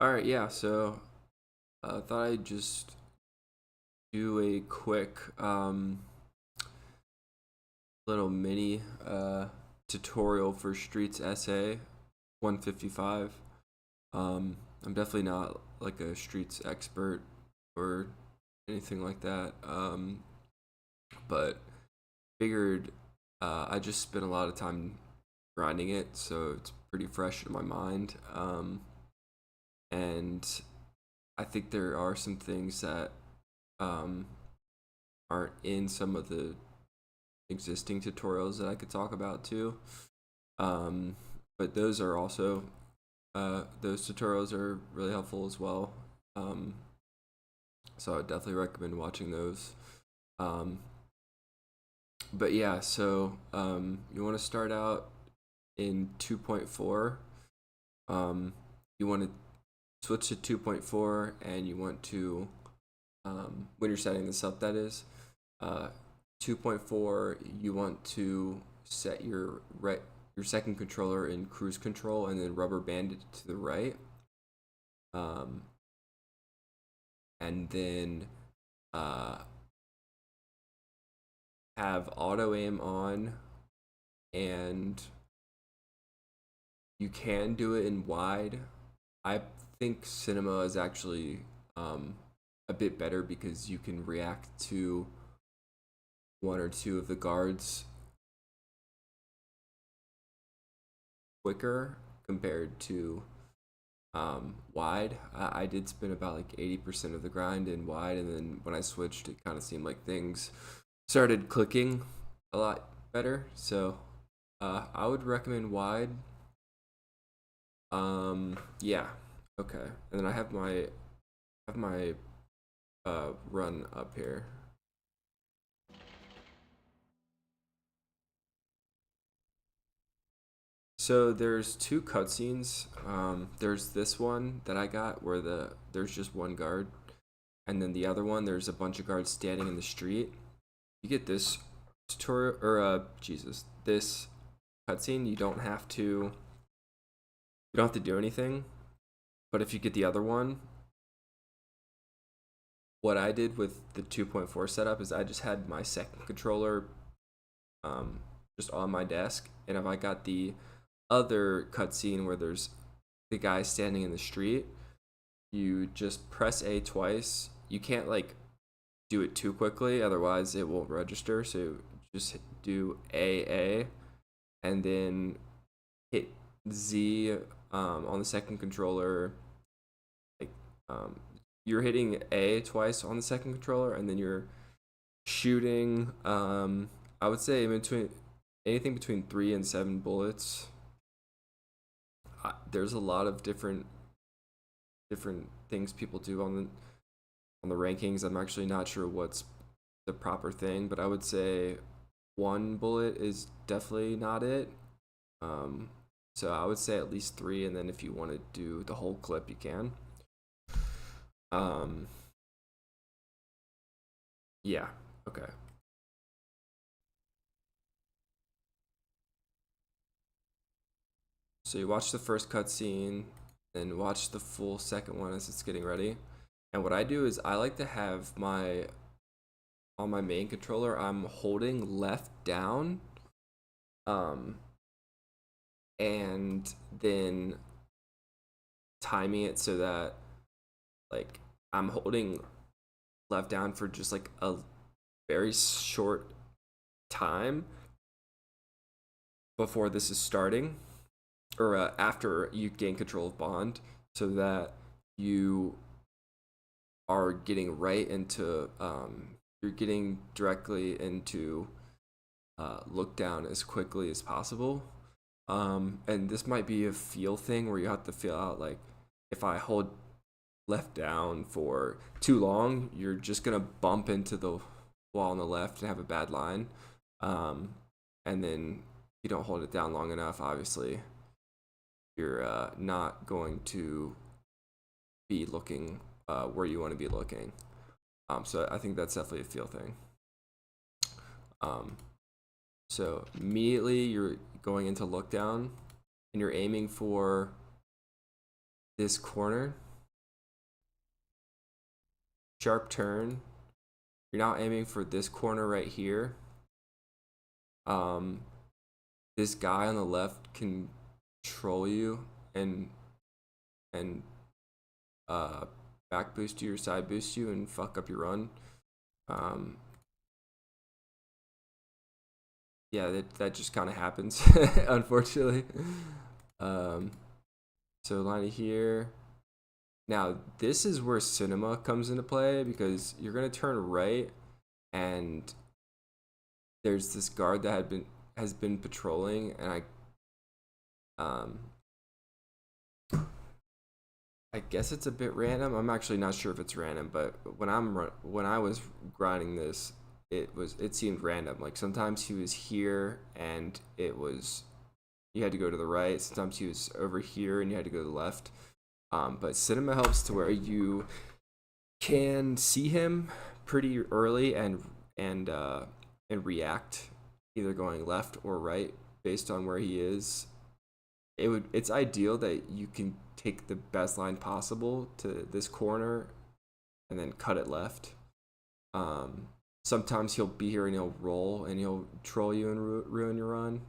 All right, yeah. So thought I'd just do a quick little mini tutorial for Streets SA 155. I'm definitely not like a Streets expert or anything like that. But figured I just spent a lot of time grinding it, so it's pretty fresh in my mind. And I think there are some things that um, aren't in some of the existing tutorials that I could talk about too. Um, but those are also those tutorials are really helpful as well. Um, so I would definitely recommend watching those. Um, but yeah, so you want to start out in 2.4. You want to switch to 2.4, and you want to when you're setting this up, that is. Uh, 2.4, you want to set your second controller in cruise control and then rubber band it to the right. Um, and then uh, have auto aim on, and you can do it in wide. I think cinema is actually a bit better because you can react to one or two of the guards quicker compared to wide. I did spend about like 80% of the grind in wide, and then when I switched, it kind of seemed like things started clicking a lot better. So I would recommend wide. Yeah, okay. And then I have my run up here. So there's two cutscenes. There's this one that I got where there's just one guard, and then the other one there's a bunch of guards standing in the street. You get this tutorial or this cutscene. You don't have to do anything. But if you get the other one, what I did with the 2.4 setup is I just had my second controller um just on my desk, and if I got the other cutscene where there's the guy standing in the street, you just press A twice. You can't like do it too quickly, otherwise it won't register. So just do A, and then hit Z on the second controller. Like you're hitting A twice on the second controller, and then you're shooting. I would say in between anything between 3 and 7 bullets. There's a lot of different things people do on the rankings. I'm actually not sure what's the proper thing, but I would say 1 bullet is definitely not it. Um, so I would say at least 3, and then if you want to do the whole clip, you can. Um, yeah, okay. So you watch the first cutscene, then watch the full second one as it's getting ready. And what I do is I like to have my on my main controller, I'm holding left down, um, and then timing it so that like I'm holding left down for just like a very short time before this is starting, or after you gain control of Bond, so that you are getting right into you're getting directly into look down as quickly as possible. And this might be a feel thing where you have to feel out like if I hold left down for too long, you're just gonna bump into the wall on the left and have a bad line. And then you don't hold it down long enough, obviously, you're not going to be looking where you want to be looking. So I think that's definitely a feel thing. Um, So immediately you're going into look down and you're aiming for this corner. Sharp turn. You're now aiming for this corner right here. This guy on the left can troll you and back boost you or side boost you and fuck up your run. Yeah, that just kind of happens, unfortunately. So line of here. Now this is where cinema comes into play, because you're gonna turn right, and there's this guard that has been patrolling, and I guess it's a bit random. I'm actually not sure if it's random, but when I was grinding this, it seemed random. Like sometimes he was here and you had to go to the right. Sometimes he was over here and you had to go to the left. But cinema helps to where you can see him pretty early and react, either going left or right based on where he is. It's ideal that you can take the best line possible to this corner and then cut it left. Sometimes he'll be here and he'll roll and he'll troll you and ruin your run.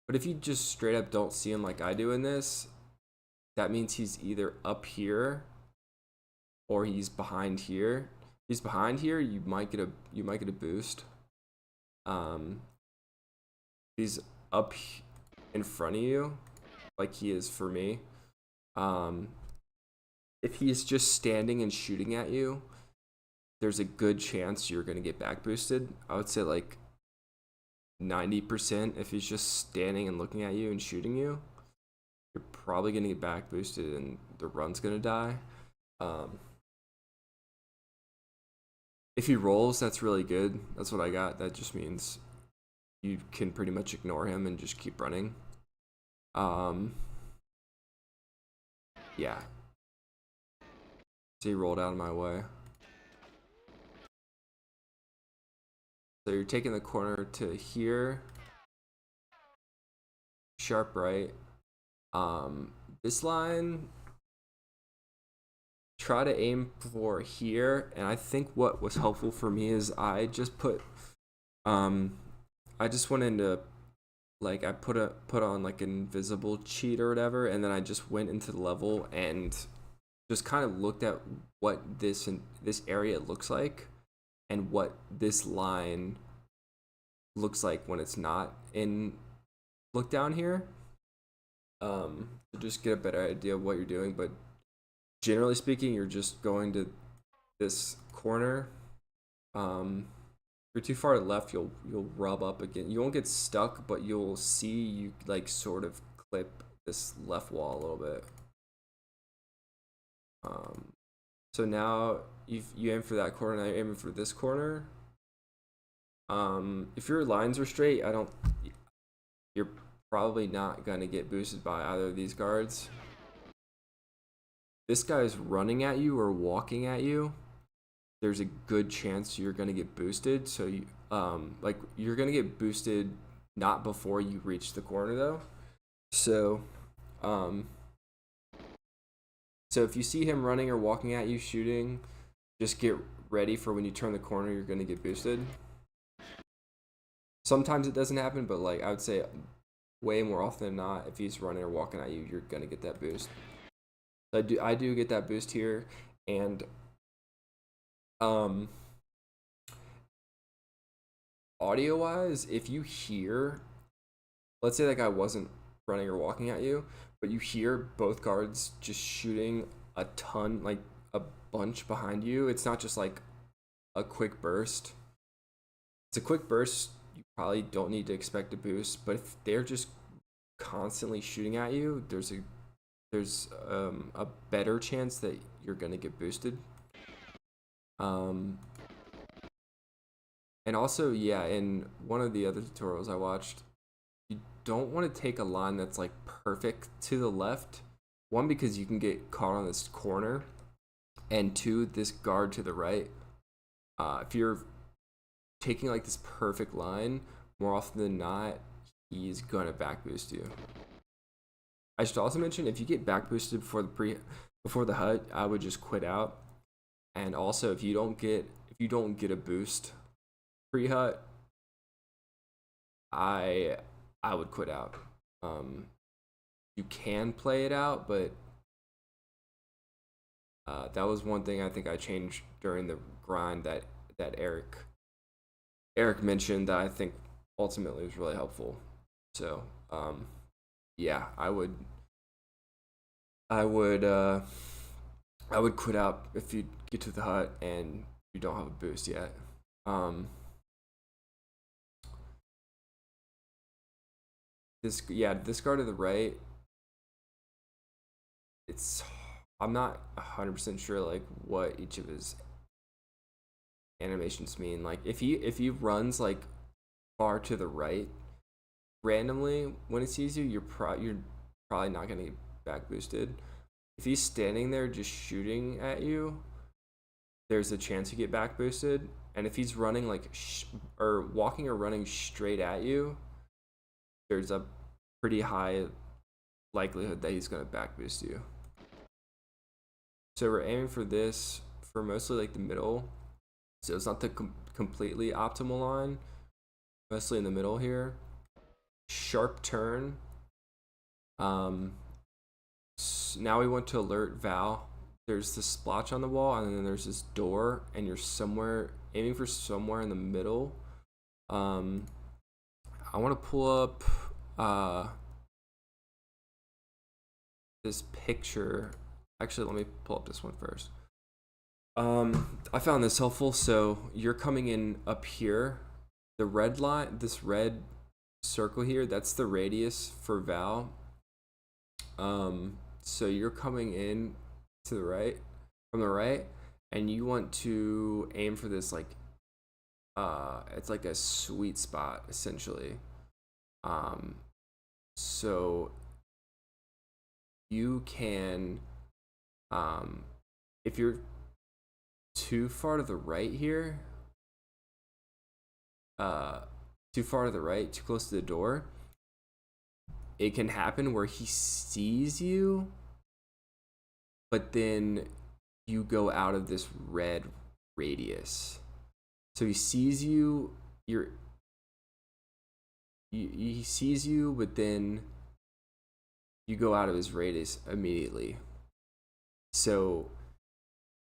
But if you just straight up don't see him like I do in this, that means he's either up here or he's behind here. If he's behind here, you might get a boost. He's up in front of you, like he is for me. If he's just standing and shooting at you, there's a good chance you're gonna get back boosted. I would say like 90%. If he's just standing and looking at you and shooting you, you're probably gonna get back boosted and the run's gonna die. If he rolls, that's really good. That's what I got. That just means you can pretty much ignore him and just keep running. Yeah. So he rolled out of my way. So you're taking the corner to here. Sharp right. This line, try to aim for here. And I think what was helpful for me is I just put, I just went into, like, I put on like an invisible cheat or whatever, and then I just went into the level and just kind of looked at what this area looks like and what this line looks like when it's not in look down here, to just get a better idea of what you're doing. But generally speaking, you're just going to this corner. If you're too far to the left, you'll rub up again. You won't get stuck, but you'll see you like sort of clip this left wall a little bit. So now you aim for that corner. Now you're aiming for this corner. If your lines are straight, you're probably not gonna get boosted by either of these guards. This guy's running at you or walking at you, there's a good chance you're gonna get boosted. So you, like, you're gonna get boosted not before you reach the corner though. So, so if you see him running or walking at you shooting, just get ready for when you turn the corner, you're gonna get boosted. Sometimes it doesn't happen, but like I would say way more often than not, if he's running or walking at you, you're gonna get that boost. So I do get that boost here, and audio wise, if you hear, let's say that guy wasn't running or walking at you, but you hear both guards just shooting a ton, like a bunch behind you, it's not just like a quick burst. It's a quick burst, you probably don't need to expect a boost, but if they're just constantly shooting at you, there's a better chance that you're gonna get boosted. And also, yeah, in one of the other tutorials I watched, you don't want to take a line that's like perfect to the left. One, because you can get caught on this corner, and two, this guard to the right. If you're taking like this perfect line, more often than not, he's gonna back boost you. I should also mention, if you get back boosted before the hut, I would just quit out. And also, if you don't get a boost pre-hut, I would quit out. You can play it out, but that was one thing I think I changed during the grind that Eric mentioned, that I think ultimately was really helpful. So yeah, I would quit out if you get to the hut and you don't have a boost yet. This guard to the right, I'm not 100% sure like what each of his animations mean. Like if he runs like far to the right randomly when it sees you, you're probably not gonna get back boosted. If he's standing there just shooting at you, there's a chance you get back boosted. And if he's running like or walking or running straight at you, there's a pretty high likelihood that he's gonna back boost you. So we're aiming for this for mostly like the middle. So it's not the completely optimal line, mostly in the middle here. Sharp turn. Now we want to alert Val. There's this splotch on the wall, and then there's this door, and you're aiming for somewhere in the middle. I want to pull up this picture. Actually, let me pull up this one first. I found this helpful. So you're coming in up here. The red line, this red circle here, that's the radius for Val. So you're coming in to the right, from the right, and you want to aim for this like, it's like a sweet spot essentially. So you can, if you're too far to the right here, too far to the right, too close to the door, it can happen where he sees you, but then you go out of this red radius. So he sees you, he sees you, but then you go out of his radius immediately. So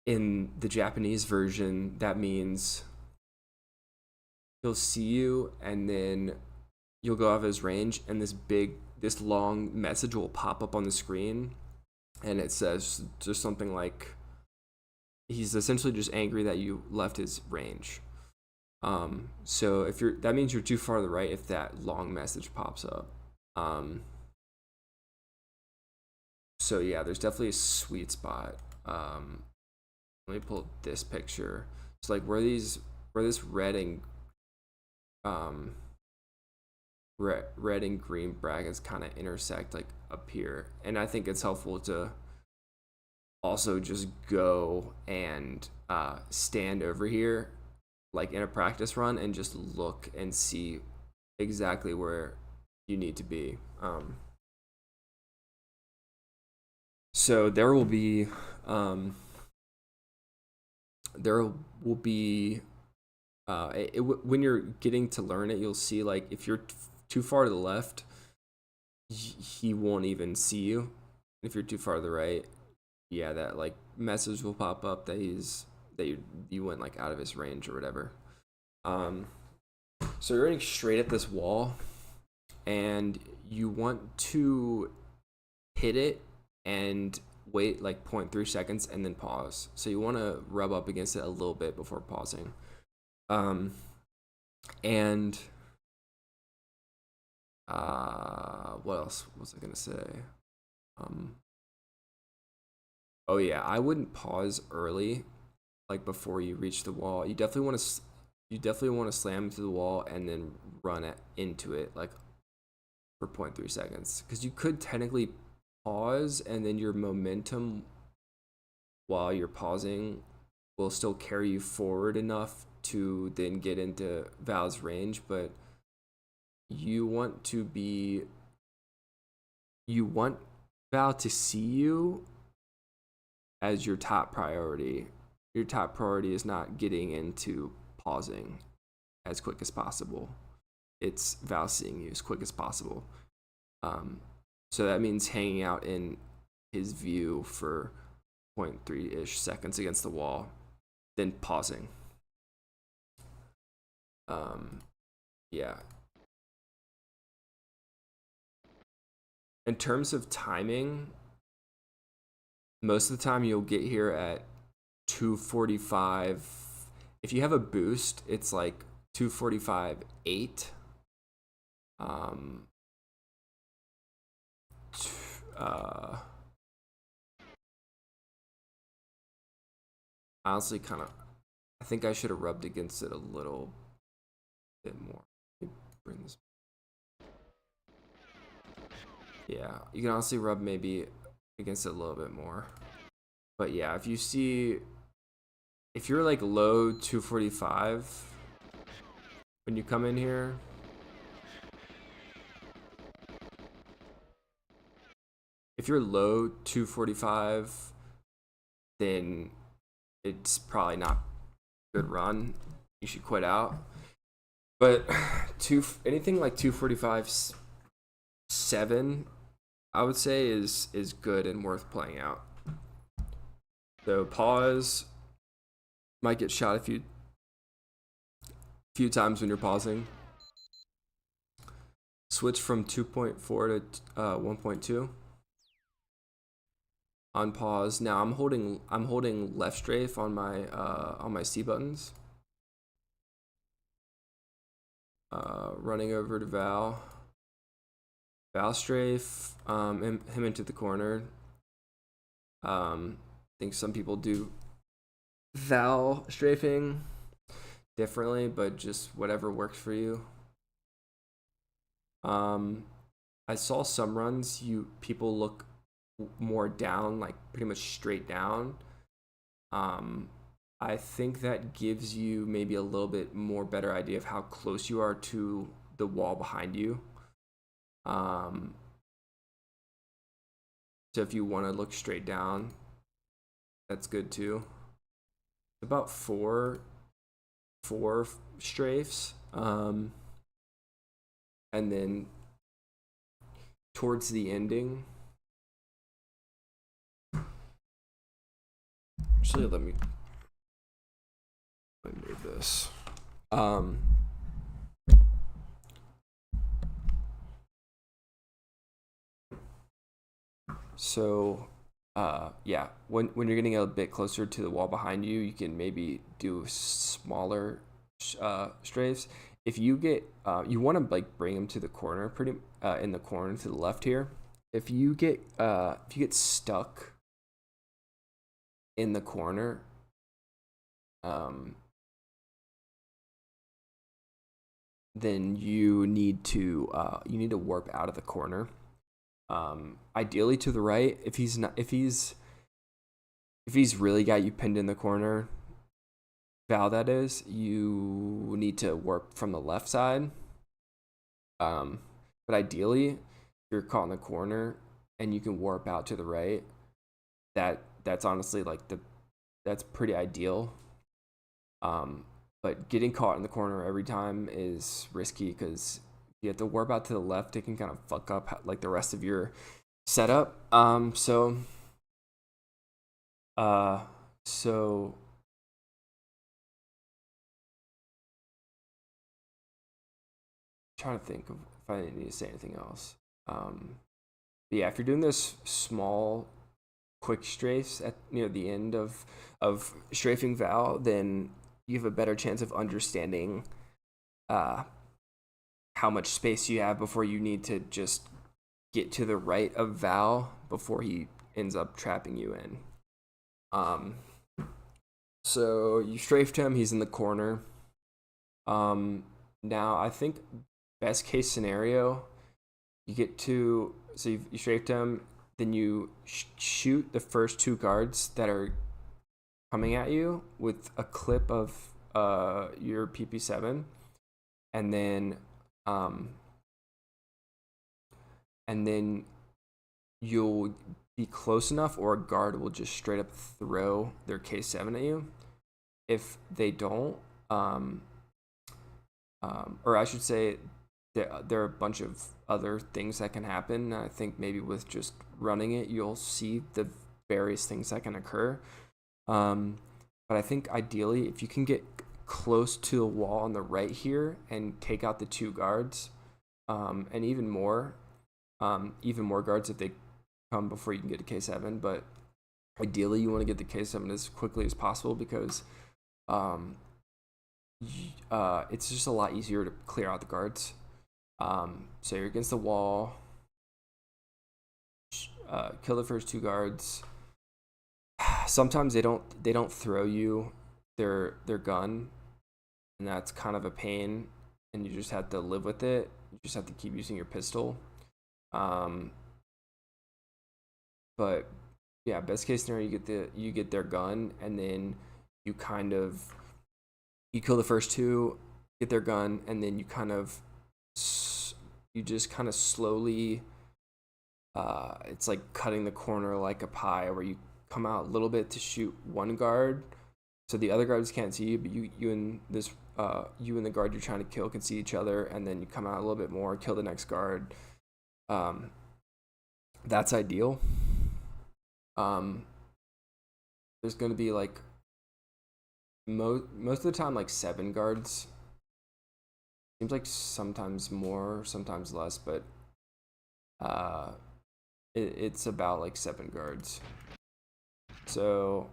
in the Japanese version, that means he'll see you and then you'll go out of his range, and this long message will pop up on the screen, and it says just something like he's essentially just angry that you left his range. So that means you're too far to the right if that long message pops up. So yeah, there's definitely a sweet spot. Let me pull up this picture. So like where this red and green brackets kind of intersect like up here, and I think it's helpful to also just go and stand over here like in a practice run and just look and see exactly where you need to be. So there will be when you're getting to learn it, you'll see like if you're too far to the left, he won't even see you. If you're too far to the right, yeah, that like message will pop up that you went like out of his range or whatever. So you're running straight at this wall, and you want to hit it and wait like 0.3 seconds and then pause. So you want to rub up against it a little bit before pausing. And what else was I gonna say? Oh yeah, I wouldn't pause early, like before you reach the wall. You definitely want to slam into the wall and then run into it like for 0.3 seconds, because you could technically pause and then your momentum while you're pausing will still carry you forward enough to then get into Val's range, but you want Val to see you as your top priority. Your top priority is not getting into pausing as quick as possible. It's Val seeing you as quick as possible. So that means hanging out in his view for 0.3-ish seconds against the wall, then pausing. Yeah. In terms of timing, most of the time you'll get here at 2:45. If you have a boost, it's like 2:45.8. Honestly, I think I should have rubbed against it a little bit more. Let me bring this. Yeah, you can honestly rub maybe against it a little bit more. But yeah, if you're like low 245 when you come in here, if you're low 245, then it's probably not a good run. You should quit out. But anything like 245.7, I would say is good and worth playing out. So pause, might get shot a few times when you're pausing. Switch from 2.4 to 1.2. On pause. Now I'm holding left strafe on my C buttons. Running over to Val strafe, him into the corner. I think some people do Val strafing differently, but just whatever works for you. I saw some runs people look more down, like pretty much straight down. I think that gives you maybe a little bit more better idea of how close you are to the wall behind you. So if you want to look straight down, that's good too. About four strafes, and then towards the ending, actually let me move this. So yeah, when you're getting a bit closer to the wall behind you, you can maybe do smaller strafes. If you get you want to like bring them to the corner, pretty in the corner to the left here. If you get stuck in the corner, then you need to warp out of the corner. Ideally to the right. If he's really got you pinned in the corner, Val, that is, you need to warp from the left side. But ideally, if you're caught in the corner and you can warp out to the right, that's honestly like that's pretty ideal. But getting caught in the corner every time is risky because you have to warp out to the left. It can kind of fuck up like the rest of your setup. So trying to think of if I need to say anything else. But yeah, if you're doing this small, quick strafes at near the end of strafing Val, then you have a better chance of understanding how much space you have before you need to just get to the right of Val before he ends up trapping you in. So you strafed him, he's in the corner. Now I think best case scenario, you strafed him, then you shoot the first two guards that are coming at you with a clip of your PP7, and then um and then you'll be close enough, or a guard will just straight up throw their K7 at you. If they don't, um, or I should say, there are a bunch of other things that can happen. I think maybe with just running it, you'll see the various things that can occur. But I think ideally, if you can get close to the wall on the right here and take out the two guards, and even more guards if they come before you can get to K7. But ideally, you want to get the K7 as quickly as possible because it's just a lot easier to clear out the guards. So you're against the wall, kill the first two guards. Sometimes they don't throw you their gun, and that's kind of a pain, and you just have to live with it. You just have to keep using your pistol. But yeah, best case scenario, you get their gun, and then you kill the first two, get their gun, and then you just kind of slowly, it's like cutting the corner like a pie, where you come out a little bit to shoot one guard, so the other guards can't see you, but you and the guard you're trying to kill can see each other, and then you come out a little bit more, kill the next guard. That's ideal. There's gonna be like most of the time like 7 guards. Seems like sometimes more, sometimes less, but it's about like 7 guards. So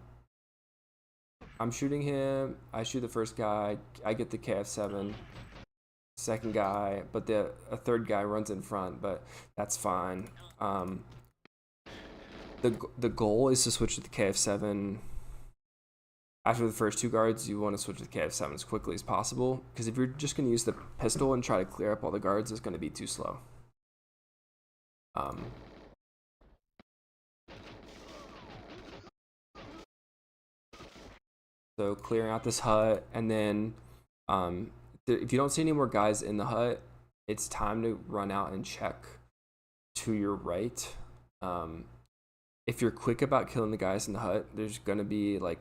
I'm shooting him. I shoot the first guy. I get the KF7. Second guy, but a third guy runs in front, but that's fine. The goal is to switch to the KF7. After the first 2 guards, you want to switch to the KF7 as quickly as possible, because if you're just going to use the pistol and try to clear up all the guards, it's going to be too slow. So clearing out this hut, and then if you don't see any more guys in the hut, it's time to run out and check to your right. If you're quick about killing the guys in the hut, there's gonna be like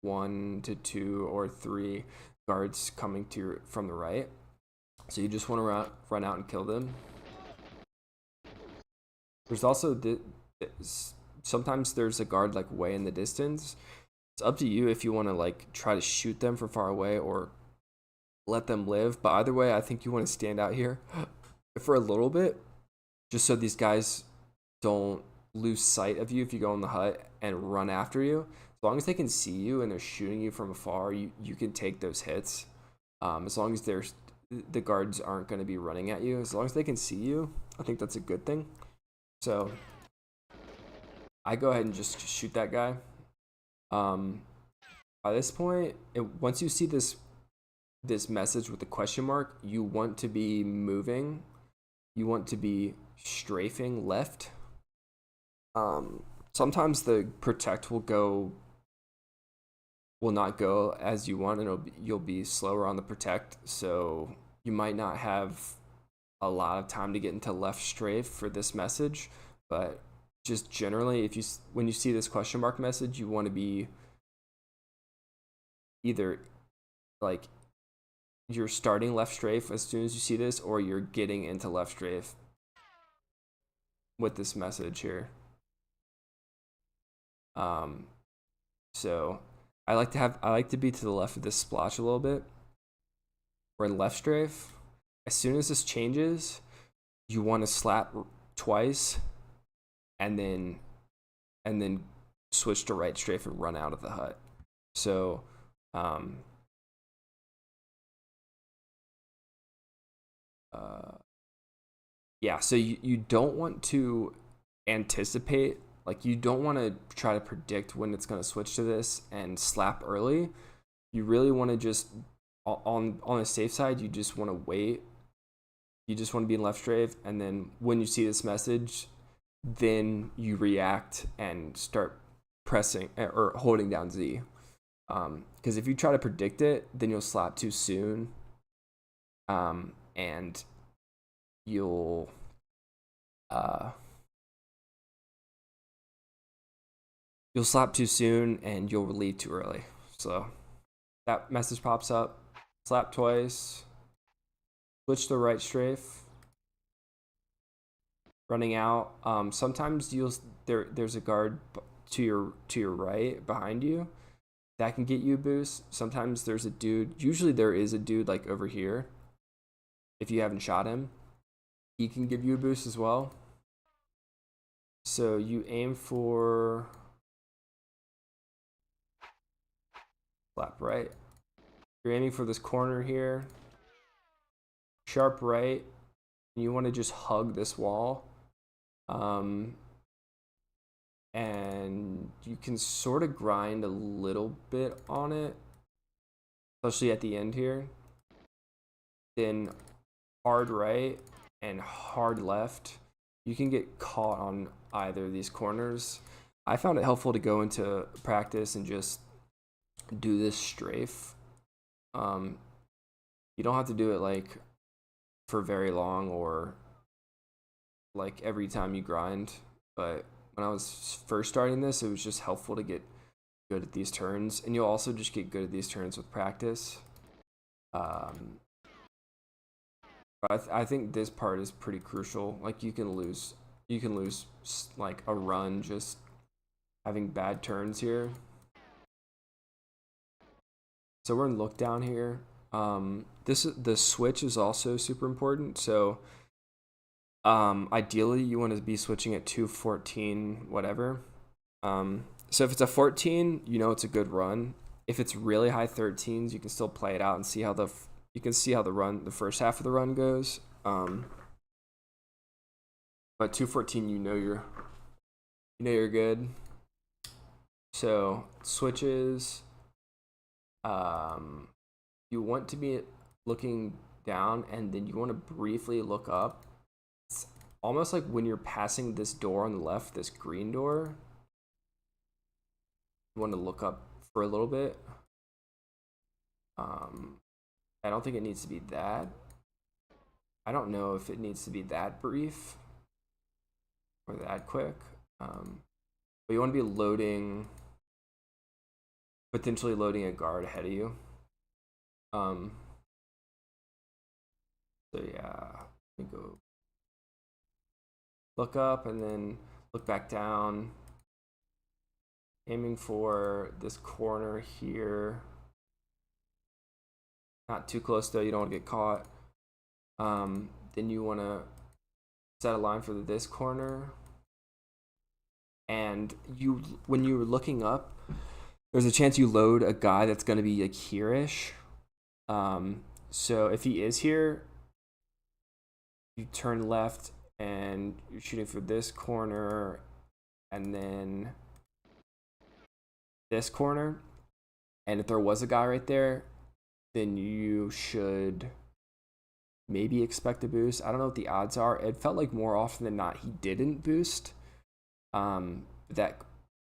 1 to 2 or 3 guards coming to from the right. So you just want to run out and kill them. There's also sometimes there's a guard like way in the distance. It's up to you if you want to like try to shoot them from far away or let them live. But either way, I think you want to stand out here for a little bit, just so these guys don't lose sight of you if you go in the hut and run after you. As long as they can see you and they're shooting you from afar, you can take those hits. As long as the guards aren't going to be running at you, as long as they can see you, I think that's a good thing. So I go ahead and just shoot that guy. By this point, once you see this message with the question mark, you want to be moving. You want to be strafing left. Sometimes the protect will not go as you want, and you'll be slower on the protect, so you might not have a lot of time to get into left strafe for this message. But just generally, when you see this question mark message, you want to be either like you're starting left strafe as soon as you see this, or you're getting into left strafe with this message here. So I like to be to the left of this splotch a little bit. We're in left strafe. As soon as this changes, you want to slap twice, and then switch to right strafe and run out of the hut. So yeah, so you don't want to anticipate, like you don't want to try to predict when it's going to switch to this and slap early. You really want to just on the safe side, you just want to wait. You just want to be in left strafe, and then when you see this message, then you react and start pressing or holding down Z. Because if you try to predict it, then you'll slap too soon, and you'll you'll slap too soon and you'll leave too early. So that message pops up. Slap twice. Switch to right strafe. Running out. Sometimes there's a guard to your right behind you that can get you a boost. Sometimes there's a dude. Usually there is a dude like over here. If you haven't shot him, he can give you a boost as well. So you aim for slap right. You're aiming for this corner here. Sharp right. You want to just hug this wall. And you can sort of grind a little bit on it, especially at the end here. Then hard right and hard left. You can get caught on either of these corners. I found it helpful to go into practice and just do this strafe. You don't have to do it like for very long or like every time you grind, but when I was first starting this, it was just helpful to get good at these turns, and you'll also just get good at these turns with practice. But I think this part is pretty crucial. Like you can lose like a run just having bad turns here. So we're in look down here. The switch is also super important. So ideally you want to be switching at 214 whatever. So if it's a 14, you know it's a good run. If it's really high 13s, you can still play it out and see how the first half of the run goes. But 214, you know you're good. So switches, you want to be looking down and then you want to briefly look up. It's almost like when you're passing this door on the left, this green door, you want to look up for a little bit. I don't think it needs to be that. I don't know if it needs to be that brief or that quick. But you want to be potentially loading a guard ahead of you. So yeah, let me go look up and then look back down, aiming for this corner here. Not too close though, you don't want to get caught. Then you want to set a line for this corner. And when you're looking up, there's a chance you load a guy that's going to be like here-ish. So if he is here, you turn left and you're shooting for this corner and then this corner. And if there was a guy right there, then you should maybe expect a boost. I don't know what the odds are. It felt like more often than not he didn't boost. That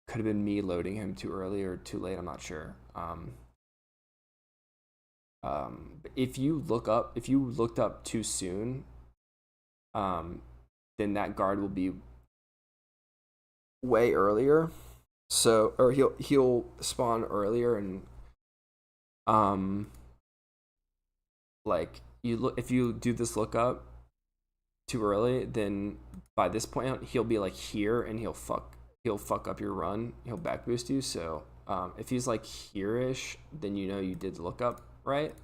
could have been me loading him too early or too late. I'm not sure. If you looked up too soon, then that guard will be way earlier. So, or he'll spawn earlier and like if you do this lookup too early, then by this point he'll be like here and he'll fuck up your run. He'll back boost you. So if he's like here-ish, then you know you did the lookup right.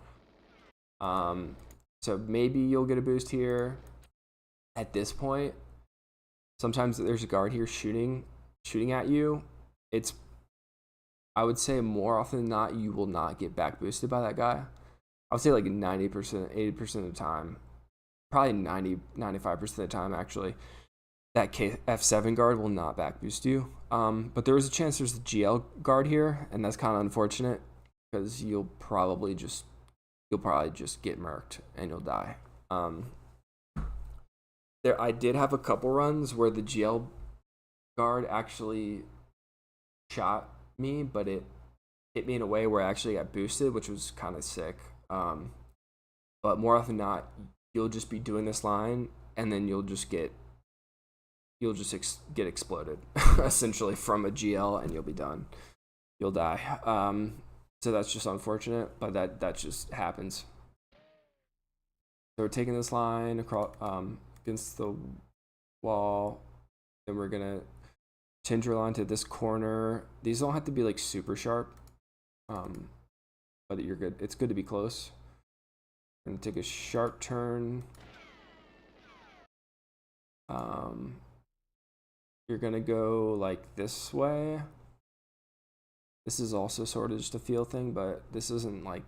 So maybe you'll get a boost here at this point. Sometimes there's a guard here shooting at you. I would say more often than not, you will not get back boosted by that guy. I would say like 90%, 80% of the time, probably 90, 95% of the time actually, that F7 guard will not back boost you. But there is a chance there's a GL guard here, and that's kind of unfortunate because you'll probably just get murked and you'll die. I did have a couple runs where the GL guard actually shot me, but it hit me in a way where I actually got boosted, which was kind of sick. But more often than not, you'll just be doing this line, and then you'll just get get exploded essentially from a GL, and you'll be done. You'll die. So that's just unfortunate, but that just happens. So we're taking this line across against the wall, then we're gonna change our line to this corner. These don't have to be like super sharp, but you're good. It's good to be close. We're gonna take a sharp turn. You're gonna go like this way. This is also sort of just a feel thing, but this isn't like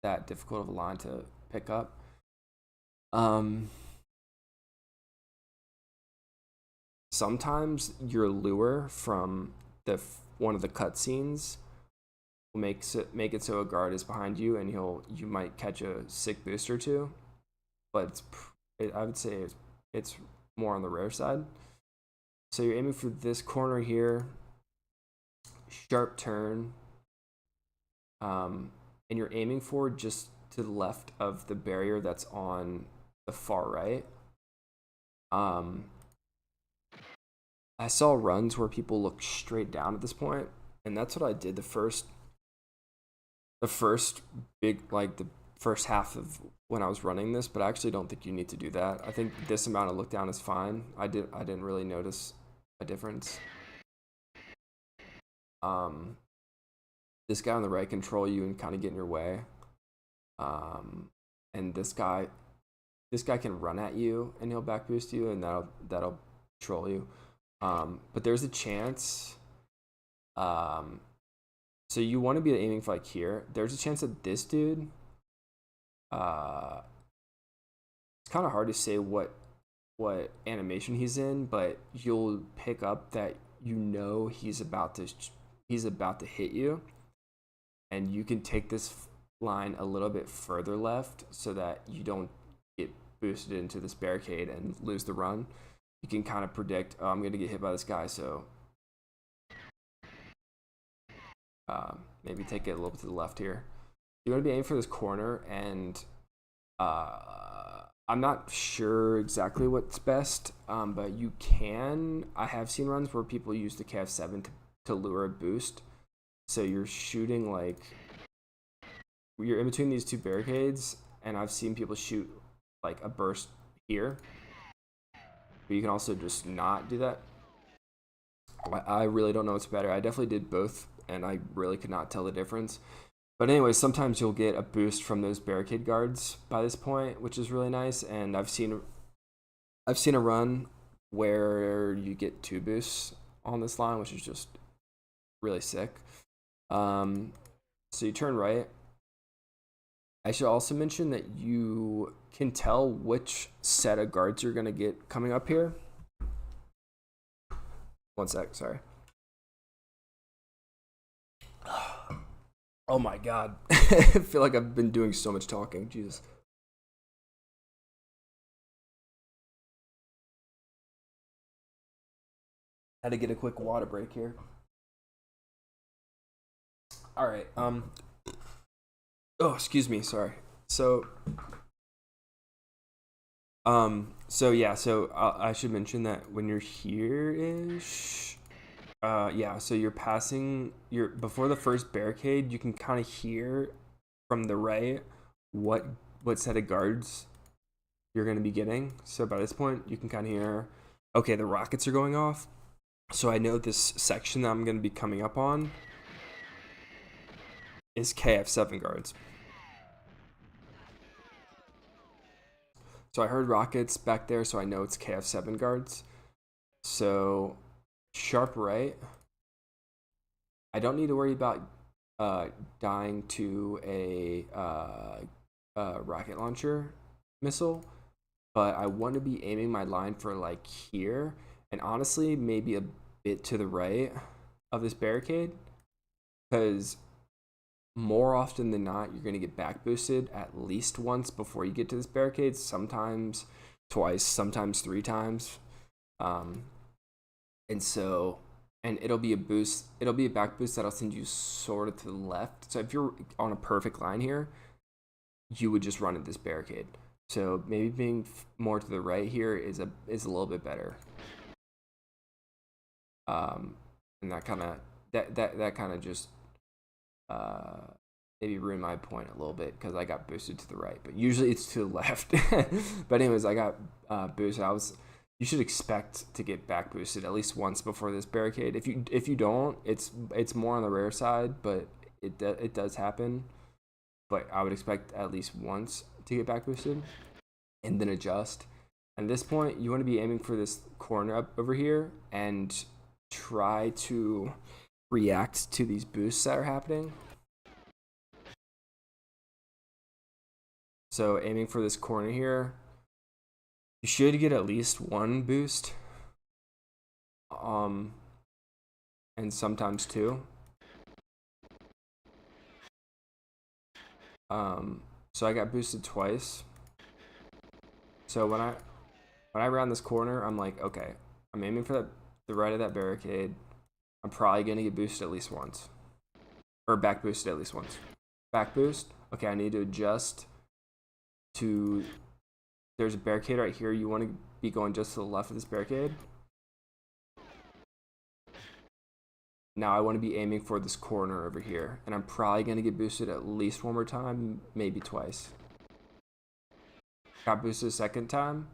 that difficult of a line to pick up. Sometimes your lure from one of the cutscenes will make it so a guard is behind you, and you might catch a sick boost or two, but I would say it's more on the rare side. So you're aiming for this corner here, sharp turn, and you're aiming for just to the left of the barrier that's on the far right. I saw runs where people look straight down at this point, and that's what I did the first big, like the first half of when I was running this, but I actually don't think you need to do that. I think this amount of look down is fine. I didn't really notice a difference. This guy on the right control you and kind of get in your way. And this guy can run at you and he'll back boost you, and that'll control you. But there's a chance. So you want to be aiming for like here. There's a chance that this dude. It's kind of hard to say what animation he's in, but you'll pick up that he's about to hit you, and you can take this line a little bit further left so that you don't get boosted into this barricade and lose the run. You can kind of predict, oh, I'm going to get hit by this guy, so maybe take it a little bit to the left here. You want to be aiming for this corner, and I'm not sure exactly what's best, but you can. I have seen runs where people use the KF7 to lure a boost. So you're shooting like, you're in between these two barricades, and I've seen people shoot like a burst here. But you can also just not do that. I really don't know what's better. I definitely did both, and I really could not tell the difference. But anyway, sometimes you'll get a boost from those barricade guards by this point, which is really nice. And I've seen a run where you get 2 boosts on this line, which is just really sick. So you turn right. I should also mention that you can tell which set of guards you're gonna get coming up here. One sec, sorry. Oh my god. I feel like I've been doing so much talking. Jesus. Had to get a quick water break here. All right. Oh, excuse me. Sorry. So yeah. So I should mention that when you're here-ish, yeah. So you're passing. Before the first barricade. You can kind of hear from the right what set of guards you're going to be getting. So by this point, you can kind of hear, okay, the rockets are going off. So I know this section that I'm going to be coming up on is KF7 guards. So I heard rockets back there, so I know it's KF7 guards. So sharp right. I don't need to worry about dying to a rocket launcher missile, but I want to be aiming my line for like here, and honestly maybe a bit to the right of this barricade, because more often than not, you're going to get back boosted at least once before you get to this barricade, sometimes twice, sometimes 3 times. And so and it'll be a boost. It'll be a back boost that'll send you sort of to the left. So if you're on a perfect line here, you would just run at this barricade. So maybe being more to the right here is a little bit better. And that kind of just maybe ruined my point a little bit because I got boosted to the right, but usually it's to the left. But anyways, I got boosted. You should expect to get back boosted at least once before this barricade. If you don't, it's more on the rare side, but it does happen. But I would expect at least once to get back boosted and then adjust. At this point, you want to be aiming for this corner up over here and try to react to these boosts that are happening. So aiming for this corner here, you should get at least one boost, and sometimes two. So I got boosted twice. So when I round this corner, I'm like, okay, I'm aiming for the right of that barricade. I'm probably gonna get boosted at least once, or back boosted at least once. Back boost. Okay, I need to adjust to. There's a barricade right here. You want to be going just to the left of this barricade. Now I want to be aiming for this corner over here, and I'm probably gonna get boosted at least one more time, maybe twice. Got boosted a second time,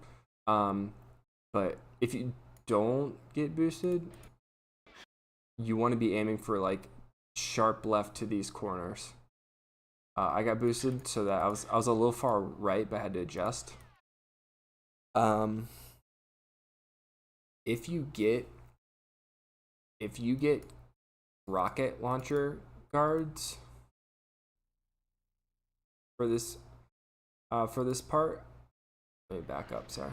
but if you don't get boosted, you want to be aiming for like sharp left to these corners. I got boosted so that I was a little far right, but I had to adjust. If you get rocket launcher guards for this part, let me back up. Sorry.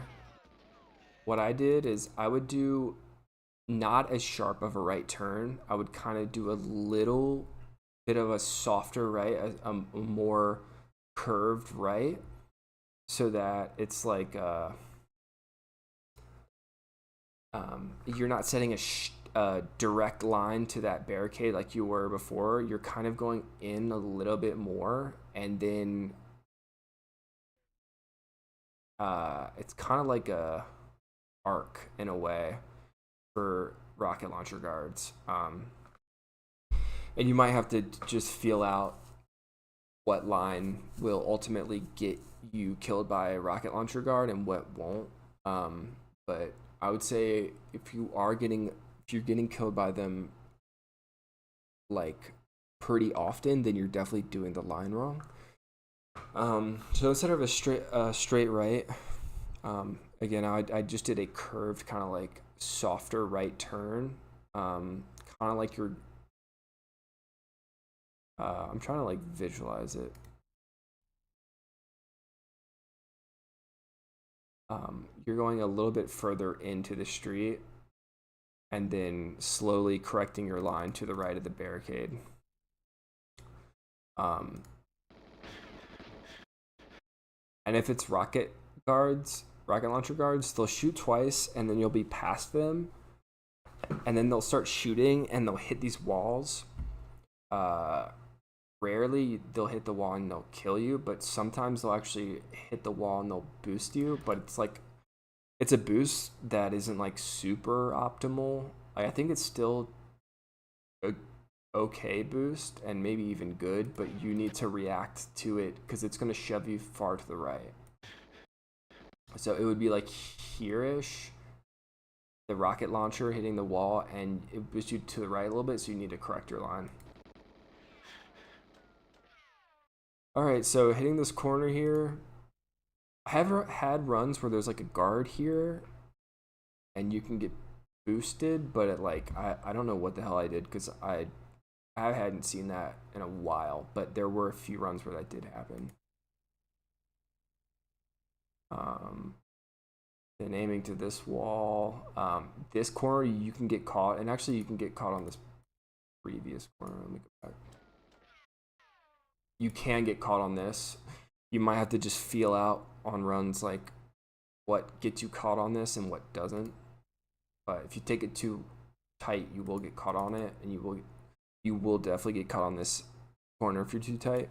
What I did is I would do not as sharp of a right turn. I would kind of do a little bit of a softer right, a more curved right, so that it's like you're not setting a direct line to that barricade like you were before. You're kind of going in a little bit more, and then it's kind of like a arc in a way for rocket launcher guards. And you might have to just feel out what line will ultimately get you killed by a rocket launcher guard and what won't. But I would say if you're getting killed by them like pretty often, then you're definitely doing the line wrong. So instead of a straight right, again, I just did a curved kind of like softer right turn, kind of like you're. I'm trying to like visualize it. You're going a little bit further into the street and then slowly correcting your line to the right of the barricade. And if it's rocket launcher guards, they'll shoot twice and then you'll be past them. And then they'll start shooting and they'll hit these walls. Rarely they'll hit the wall and they'll kill you, but sometimes they'll actually hit the wall and they'll boost you, but it's a boost that isn't like super optimal. I think it's still a okay boost and maybe even good, but you need to react to it because it's going to shove you far to the right. So it would be like here-ish, the rocket launcher hitting the wall, and it boosts you to the right a little bit, so you need to correct your line. Alright, so hitting this corner here, I have had runs where there's like a guard here and you can get boosted, but I don't know what the hell I did because I hadn't seen that in a while, but there were a few runs where that did happen. Then aiming to this wall, this corner you can get caught, and actually you can get caught on this previous corner. Let me go back. You can get caught on this. You might have to just feel out on runs like what gets you caught on this and what doesn't. But if you take it too tight, you will get caught on it, and you will definitely get caught on this corner if you're too tight.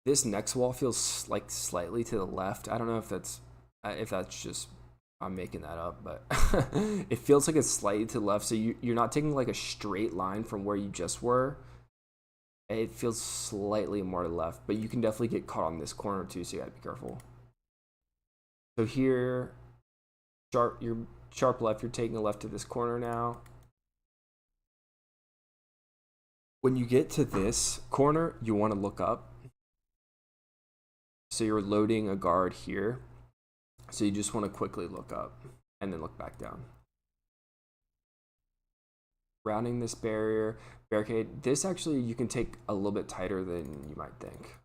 This next wall feels like slightly to the left. I don't know if that's just I'm making that up, but it feels like it's slightly to the left. So you're not taking like a straight line from where you just were. It feels slightly more to the left, but you can definitely get caught on this corner too, so you gotta be careful. So here, your sharp left, you're taking a left to this corner now. When you get to this corner, you want to look up. So you're loading a guard here. So you just want to quickly look up and then look back down. Rounding this barricade, this actually you can take a little bit tighter than you might think.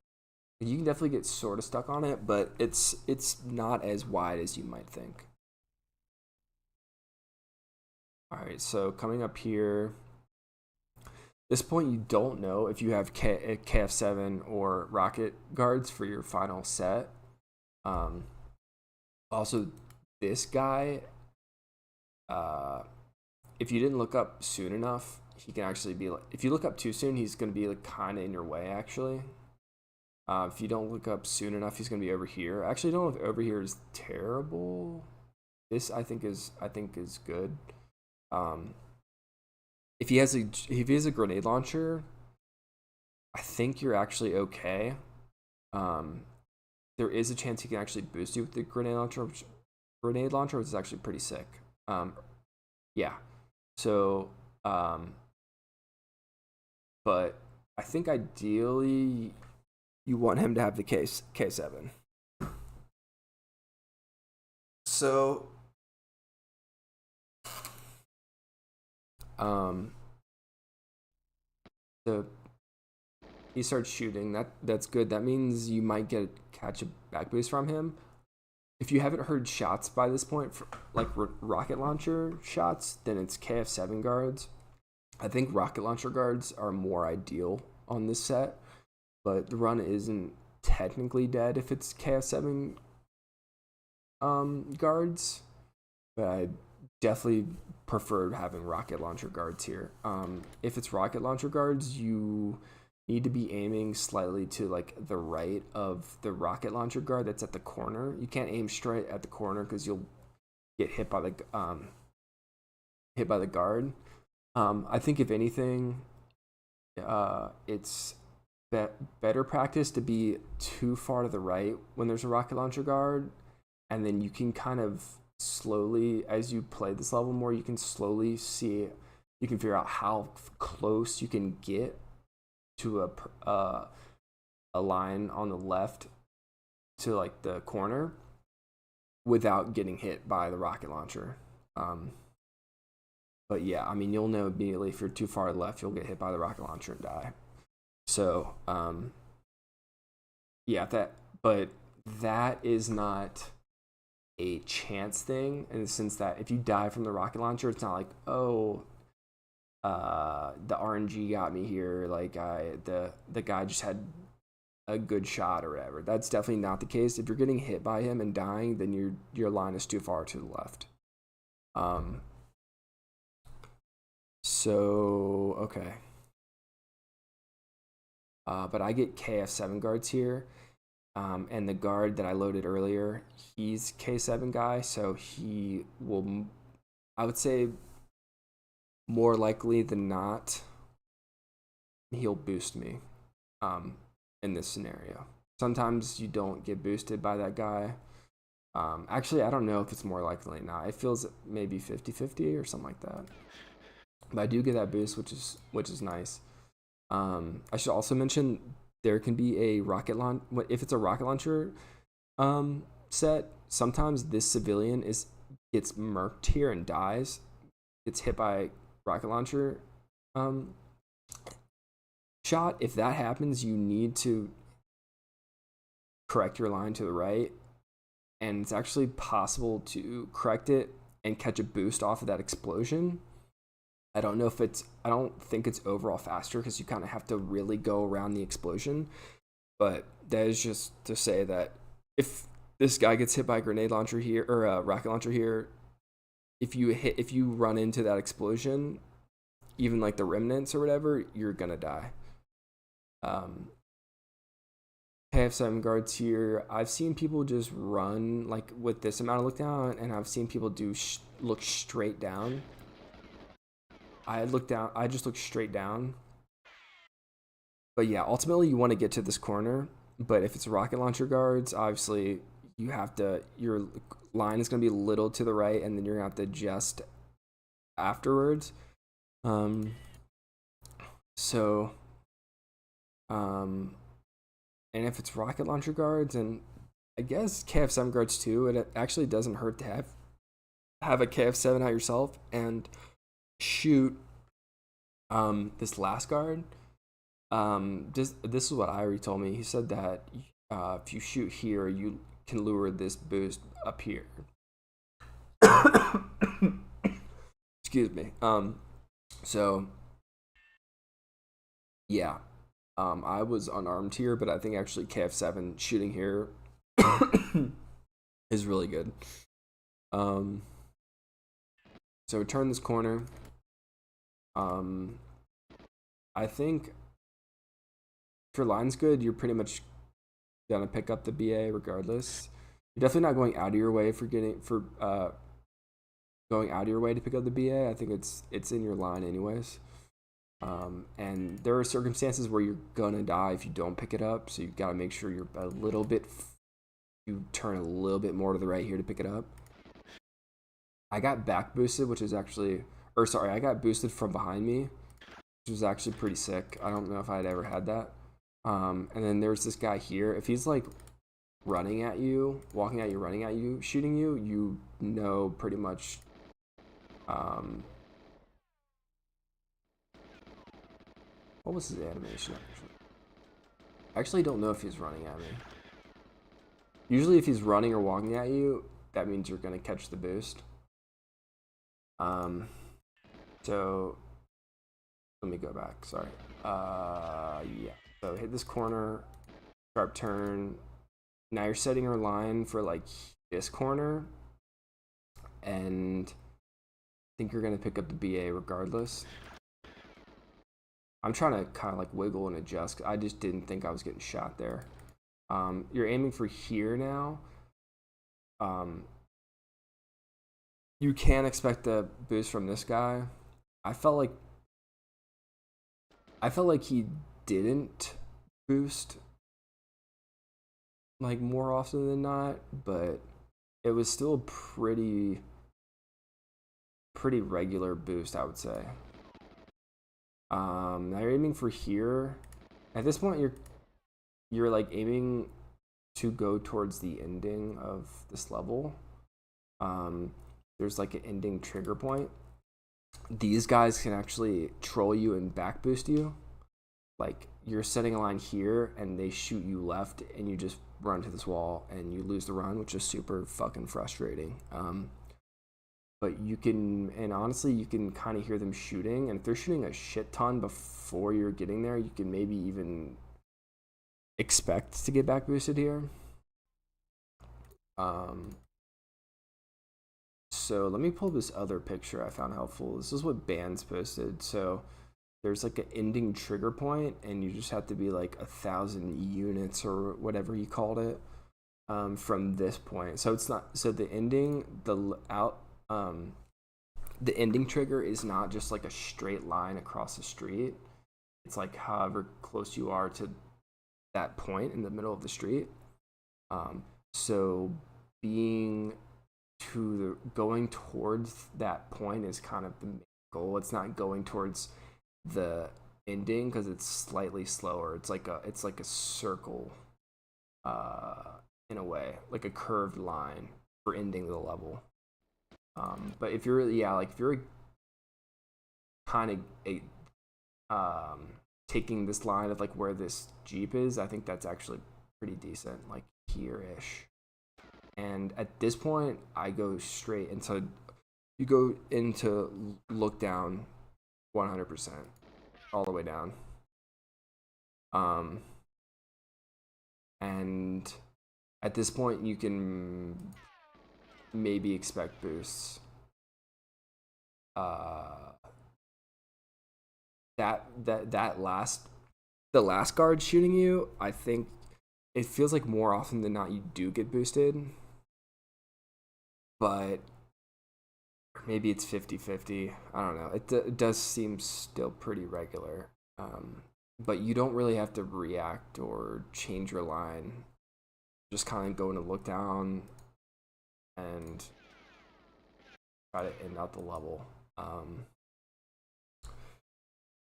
You can definitely get sort of stuck on it, but it's not as wide as you might think. All right, so coming up here, this point you don't know if you have KF7 or rocket guards for your final set. Also, this guy, if you didn't look up soon enough, he can actually be like, if you look up too soon, he's going to be like kind of in your way actually. If you don't look up soon enough, he's going to be over here. I actually don't know if over here is terrible. This I think is good. If he has a grenade launcher, I think you're actually okay. There is a chance he can actually boost you with the grenade launcher, which is actually pretty sick. Yeah. So, but I think ideally you want him to have the K7. So, so he starts shooting. That's good. That means you might catch a back boost from him. If you haven't heard shots by this point, for, like rocket launcher shots, then it's KF7 guards. I think rocket launcher guards are more ideal on this set, but the run isn't technically dead if it's KF7 guards. But I definitely prefer having rocket launcher guards here. If it's rocket launcher guards, you need to be aiming slightly to like the right of the rocket launcher guard that's at the corner. You can't aim straight at the corner because you'll get hit by the guard. I think if anything, it's better practice to be too far to the right when there's a rocket launcher guard, and then you can kind of slowly, as you play this level more, you can slowly see, you can figure out how close you can get to a line on the left to like the corner without getting hit by the rocket launcher. But yeah, I mean, you'll know immediately if you're too far left, you'll get hit by the rocket launcher and die. So yeah, but that is not a chance thing in the sense that if you die from the rocket launcher, it's not like, oh, the RNG got me here, like the guy just had a good shot or whatever. That's definitely not the case. If you're getting hit by him and dying, then your line is too far to the left. So okay, but I get KF7 guards here, and the guard that I loaded earlier, he's K7 guy, so he will, I would say, more likely than not, he'll boost me in this scenario. Sometimes you don't get boosted by that guy. Actually, I don't know if it's more likely or not. It feels maybe 50-50 or something like that. But I do get that boost, which is nice. I should also mention there can be a rocket launch. If it's a rocket launcher set, sometimes this civilian gets murked here and dies. Gets hit by rocket launcher shot. If that happens, you need to correct your line to the right, and it's actually possible to correct it and catch a boost off of that explosion. I don't think it's overall faster because you kind of have to really go around the explosion, but that is just to say that if this guy gets hit by a grenade launcher here or a rocket launcher here, if you run into that explosion, even like the remnants or whatever, you're gonna die. KF7 guards here. I've seen people just run like with this amount of look down, and I've seen people do look straight down. I just looked straight down. But yeah, ultimately you want to get to this corner. But if it's rocket launcher guards, obviously you have to, your line is going to be a little to the right, and then you're going to have to adjust afterwards. And if it's rocket launcher guards, and I guess KF7 guards too, it actually doesn't hurt to have a KF7 out yourself and shoot this last guard. This is what Irie told me. He said that if you shoot here, you can lure this boost up here. Excuse me. So yeah. I was unarmed here, but I think actually KF7 shooting here is really good. So turn this corner. I think if your line's good, you're pretty much gonna pick up the BA regardless. You're definitely not going out of your way going out of your way to pick up the BA. I think it's in your line anyways. And there are circumstances where you're gonna die if you don't pick it up, so you gotta make sure you turn a little bit more to the right here to pick it up. I got back boosted, I got boosted from behind me, which was actually pretty sick. I don't know if I'd ever had that. And then there's this guy here. If he's like running at you, walking at you, running at you, shooting you, you know pretty much what was his animation actually? I actually don't know if he's running at me. Usually if he's running or walking at you, that means you're gonna catch the boost. So let me go back, sorry. Yeah, so hit this corner, sharp turn. Now you're setting your line for like this corner, and I think you're gonna pick up the BA regardless. I'm trying to kind of like wiggle and adjust. I just didn't think I was getting shot there. You're aiming for here now. You can expect a boost from this guy. I felt like he didn't boost like more often than not, but it was still a pretty regular boost, I would say. Now you're aiming for here. At this point, you're like aiming to go towards the ending of this level. There's like an ending trigger point. These guys can actually troll you and back boost you. Like you're setting a line here and they shoot you left and you just run to this wall and you lose the run, which is super fucking frustrating. But you can, and honestly, you can kind of hear them shooting. And if they're shooting a shit ton before you're getting there, you can maybe even expect to get back boosted here. So let me pull this other picture I found helpful. This is what Bands posted. So there's like an ending trigger point, and you just have to be like 1,000 units or whatever he called it from this point. So it's not. So the ending, the ending trigger is not just like a straight line across the street. It's like however close you are to that point in the middle of the street. So going towards that point is kind of the main goal. It's not going towards the ending because it's slightly slower. It's like a circle, in a way, like a curved line for ending the level. But if you're kind of taking this line of like where this Jeep is, I think that's actually pretty decent, like here-ish. And at this point, I go straight into, you go into look down 100%, all the way down. And At this point, you can maybe expect boosts. The last guard shooting you, I think it feels like more often than not you do get boosted, but maybe it's 50-50. I don't know. It does seem still pretty regular. But you don't really have to react or change your line. Just kind of go into look down and try to end out the level.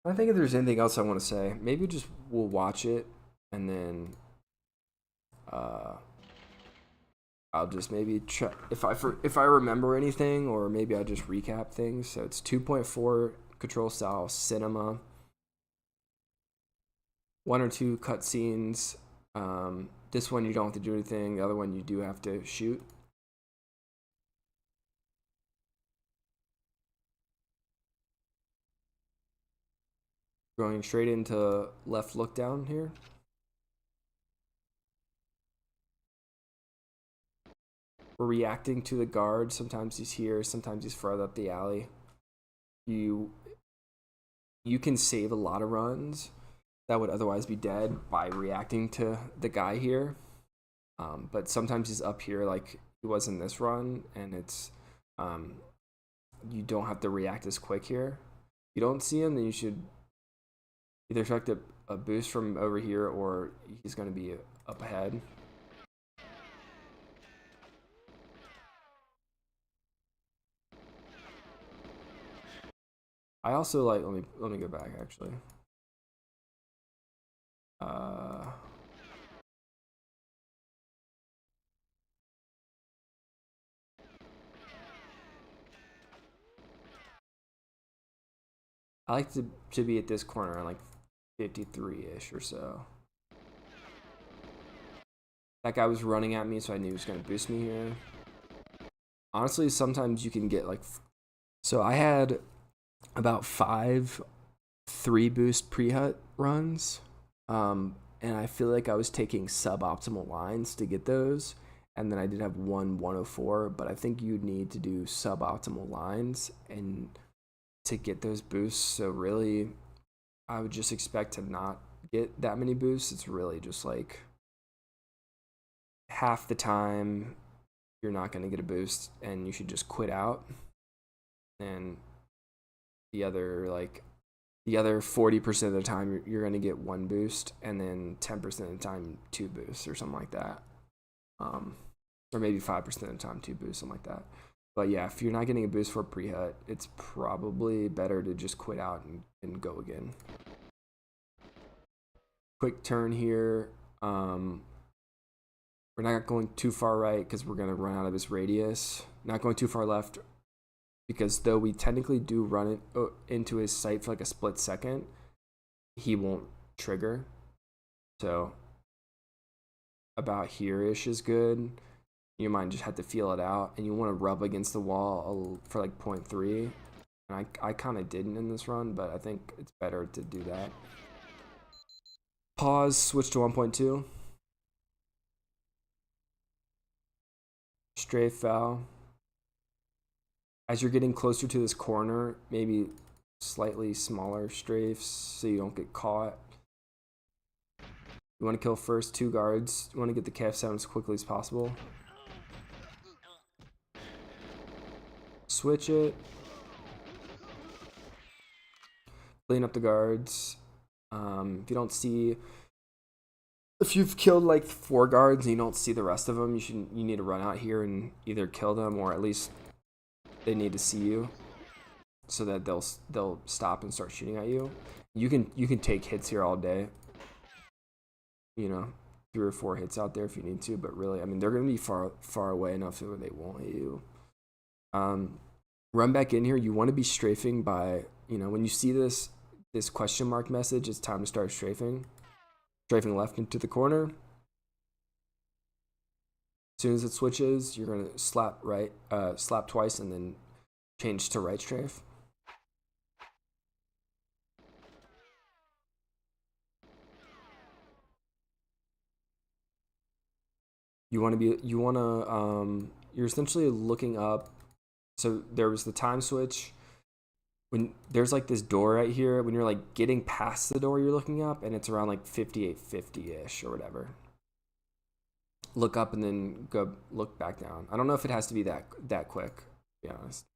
I think if there's anything else I want to say, maybe just we'll watch it and then I'll just maybe try if I remember anything, or maybe I'll just recap things. So it's 2.4 control style cinema, 1 or 2 cutscenes. This one you don't have to do anything. The other one you do have to shoot. Going straight into left look down here. We're reacting to the guard. Sometimes he's here, sometimes he's further up the alley. You can save a lot of runs that would otherwise be dead by reacting to the guy here. But sometimes he's up here like he was in this run, and it's you don't have to react as quick here. If you don't see him, then you should either expect a boost from over here, or he's going to be up ahead. I also like, let me go back actually. I like to be at this corner on like 53-ish or so. That guy was running at me, so I knew he was going to boost me here. Honestly, sometimes you can get like... So I had about 5 3-boost pre-hut runs. And I feel like I was taking suboptimal lines to get those. And then I did have 104, but I think you need to do suboptimal lines and to get those boosts. So really, I would just expect to not get that many boosts. It's really just like half the time you're not going to get a boost and you should just quit out. And the other 40% of the time you're going to get 1 boost, and then 10% of the time 2 boosts or something like that. Or maybe 5% of the time 2 boosts, something like that. But yeah, if you're not getting a boost for a pre-hut, it's probably better to just quit out and go again. Quick turn here. We're not going too far right because we're going to run out of this radius. Not going too far left because though we technically do run it into his sight for like a split second, he won't trigger. So about here-ish is good. You might just have to feel it out, and you want to rub against the wall for like 0.3. And I kind of didn't in this run, but I think it's better to do that. Pause, switch to 1.2. Strafe foul. As you're getting closer to this corner, maybe slightly smaller strafes so you don't get caught. You want to kill first 2 guards. You want to get the KF7 as quickly as possible. Switch it. Clean up the guards. If you don't see... If you've killed like 4 guards and you don't see the rest of them, you need to run out here and either kill them, or at least they need to see you so that they'll stop and start shooting at you. You can take hits here all day. You know, 3 or 4 hits out there if you need to, but really, I mean, they're gonna be far away enough so they won't hit you. Run back in here. You want to be strafing by, you know, when you see this question mark message, it's time to start strafing. Strafing left into the corner. As soon as it switches, you're gonna slap right, slap twice, and then change to right strafe. you're essentially looking up. So there was the time switch when there's like this door right here. When you're like getting past the door, you're looking up, and it's around like 5850 ish or whatever. Look up and then go look back down. I don't know if it has to be that quick, to be honest.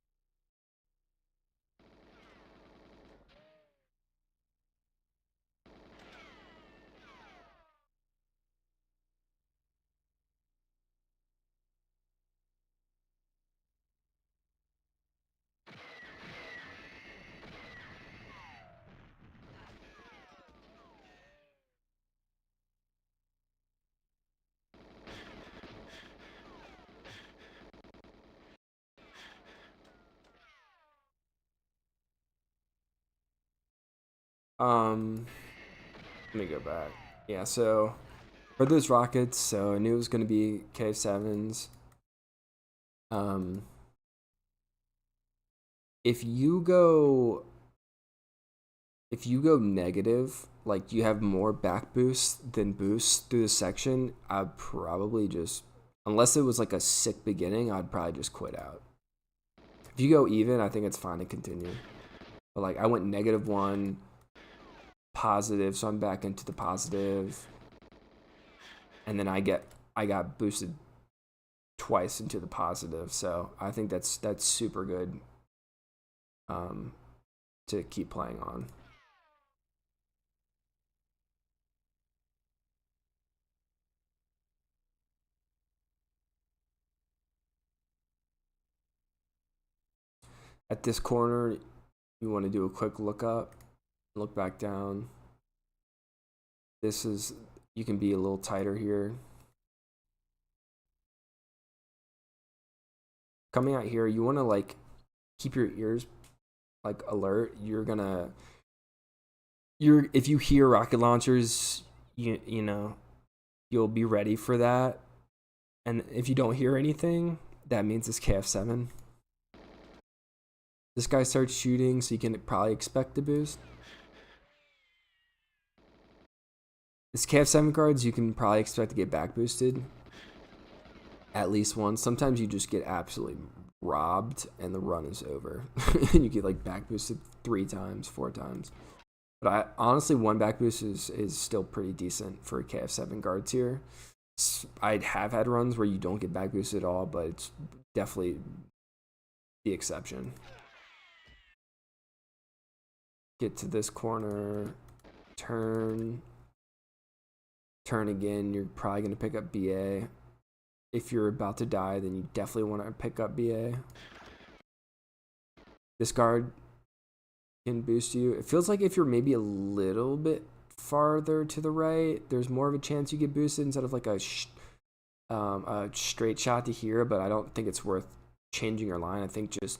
Let me go back. Yeah, so for those rockets, so I knew it was gonna be KF7s. Um, if you go negative, like you have more back boost than boost through the section, I'd probably just, unless it was like a sick beginning, I'd probably just quit out. If you go even, I think it's fine to continue. But like I went -1, positive, so I'm back into the positive, and then I got boosted twice into the positive, so I think that's super good to keep playing on. At this corner, you want to do a quick look up, look back down. This is, you can be a little tighter here. Coming out here, you want to like keep your ears like alert. If you hear rocket launchers, you know, you'll be ready for that. And if you don't hear anything, that means it's KF7. This guy starts shooting, so you can probably expect a boost. This KF7 guards, you can probably expect to get back boosted at least once. Sometimes you just get absolutely robbed and the run is over. And you get like back boosted 3 times, 4 times. But honestly, 1 back boost is still pretty decent for KF7 guards here. I have had runs where you don't get back boosted at all, but it's definitely the exception. Get to this corner, turn again. You're probably going to pick up BA. If you're about to die, then you definitely want to pick up BA. This guard can boost you. It feels like if you're maybe a little bit farther to the right, there's more of a chance you get boosted instead of like a straight shot to here, but I don't think it's worth changing your line. I think just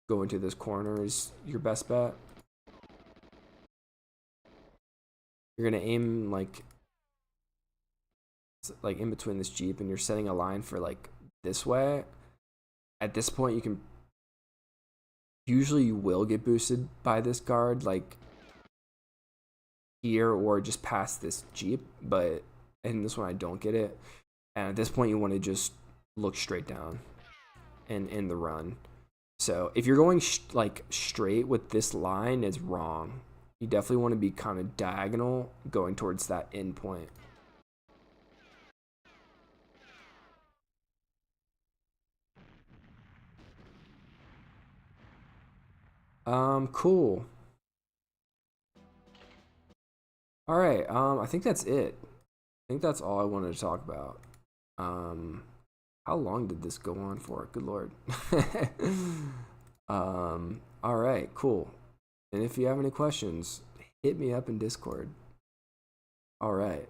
going to this corner is your best bet. You're going to aim like in between this Jeep, and you're setting a line for like this way. At this point, you can usually you will get boosted by this guard like here or just past this Jeep, but in this one I don't get it. And at this point you want to just look straight down and in the run. So if you're going like straight with this line, it's wrong. You definitely want to be kind of diagonal going towards that end point. Cool. All right, I think that's it. I think that's all I wanted to talk about. How long did this go on for? Good Lord. All right, cool. And if you have any questions, hit me up in Discord. All right.